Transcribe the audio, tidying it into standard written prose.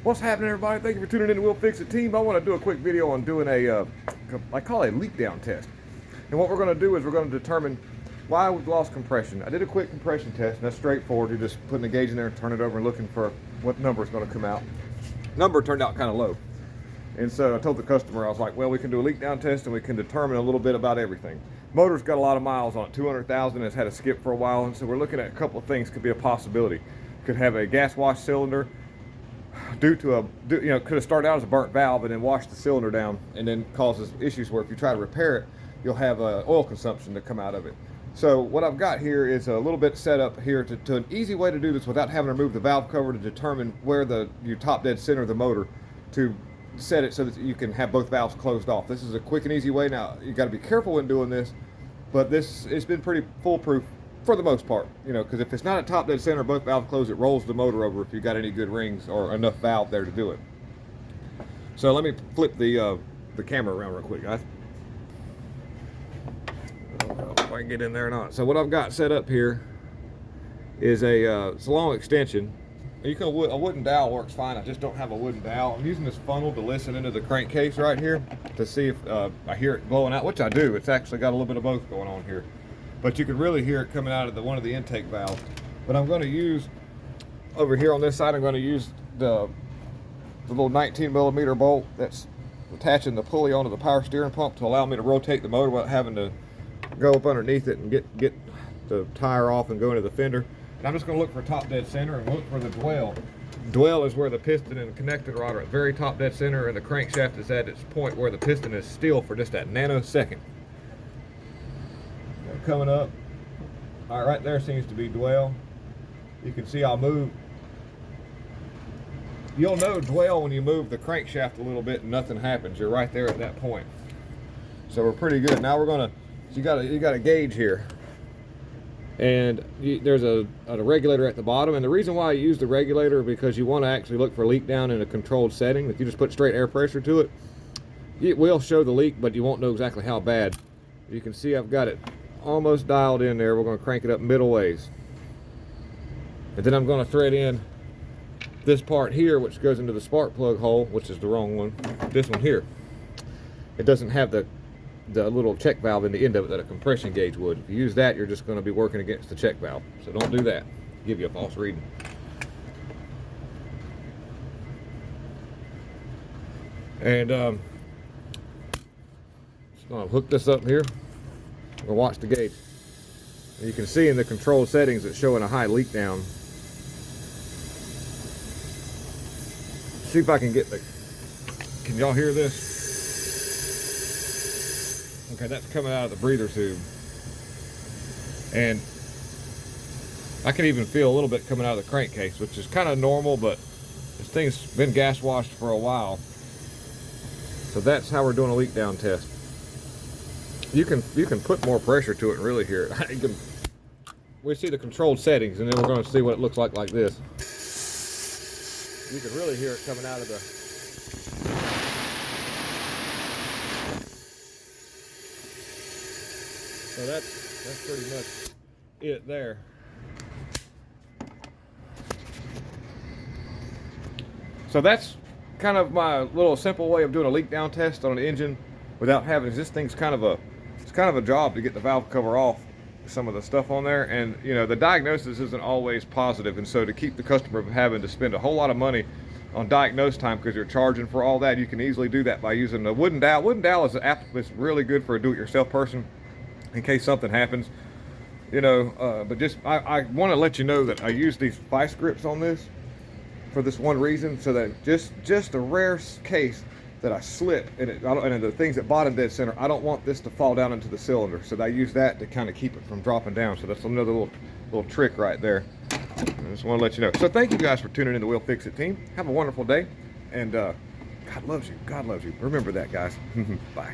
What's happening, everybody? Thank you for tuning in to We'll Fix It Team. I want to do a quick video on doing I call it a leak down test. And what we're going to do is we're going to determine why we've lost compression. I did a quick compression test, and that's straightforward. You're just putting the gauge in there and turn it over and looking for what number is going to come out. Number turned out kind of low. And so I told the customer, I was like, well, we can do a leak down test and we can determine a little bit about everything. Motor's got a lot of miles on it, 200,000, it's had a skip for a while, and so we're looking at a couple of things could be a possibility. Could have a gas wash cylinder could have started out as a burnt valve and then washed the cylinder down and then causes issues where if you try to repair it, you'll have oil consumption to come out of it. So what I've got here is a little bit set up here to an easy way to do this without having to remove the valve cover to determine where you top dead center of the motor to set it so that you can have both valves closed off. This is a quick and easy way. Now you got to be careful when doing this, but it's been pretty foolproof for the most part, because if it's not at top dead center, both valves closed, it rolls the motor over if you got any good rings or enough valve there to do it. So let me flip the camera around real quick, guys. I don't know if I can get in there or not. So what I've got set up here is it's a long extension. A wooden dowel works fine. I just don't have a wooden dowel. I'm using this funnel to listen into the crankcase right here to see if I hear it blowing out, which I do. It's actually got a little bit of both going on here. But you can really hear it coming out of one of the intake valves. But I'm going to use, over here on this side, I'm going to use the little 19mm bolt that's attaching the pulley onto the power steering pump to allow me to rotate the motor without having to go up underneath it and get the tire off and go into the fender. And I'm just going to look for top dead center and look for the dwell. Dwell is where the piston and the connecting rod are at very top dead center, and the crankshaft is at its point where the piston is still for just that nanosecond. Coming up. All right, right there seems to be dwell. You can see I'll move. You'll know dwell when you move the crankshaft a little bit and nothing happens. You're right there at that point. So we're pretty good. Now we're gonna, you got a gauge here. And there's a regulator at the bottom, and the reason why I use the regulator is because you want to actually look for leak down in a controlled setting. If you just put straight air pressure to it, it will show the leak, but you won't know exactly how bad. You can see I've got it almost dialed in there. We're going to crank it up middle ways, and then I'm going to thread in this part here, which goes into the spark plug hole, which is the wrong one. This one here, it doesn't have the little check valve in the end of it that a compression gauge would. If you use that, you're just going to be working against the check valve, so don't do that. Give you a false reading. And just going to hook this up here. I'm going to watch the gauge. And you can see in the control settings it's showing a high leak down. See if I can get can y'all hear this? Okay, that's coming out of the breather tube. And I can even feel a little bit coming out of the crankcase, which is kind of normal, but this thing's been gas washed for a while. So that's how we're doing a leak down test. You can put more pressure to it and really hear it. We see the controlled settings, and then we're going to see what it looks like this. You can really hear it coming out of the... So that's pretty much it there. So that's kind of my little simple way of doing a leak down test on an engine without having, this thing's kind of a job to get the valve cover off some of the stuff on there, and the diagnosis isn't always positive, and so to keep the customer from having to spend a whole lot of money on diagnose time because you're charging for all that, you can easily do that by using a wooden dowel. Wooden dowel is really good for a do-it-yourself person in case something happens, but just I want to let you know that I use these vice grips on this for this one reason, so that just a rare case that I slip and the things at bottom dead center, I don't want this to fall down into the cylinder, so I use that to kind of keep it from dropping down. So that's another little trick right there. I just want to let you know. So thank you guys for tuning in to We'll Fix It Team. Have a wonderful day, and God loves you. God loves you. Remember that, guys. Bye.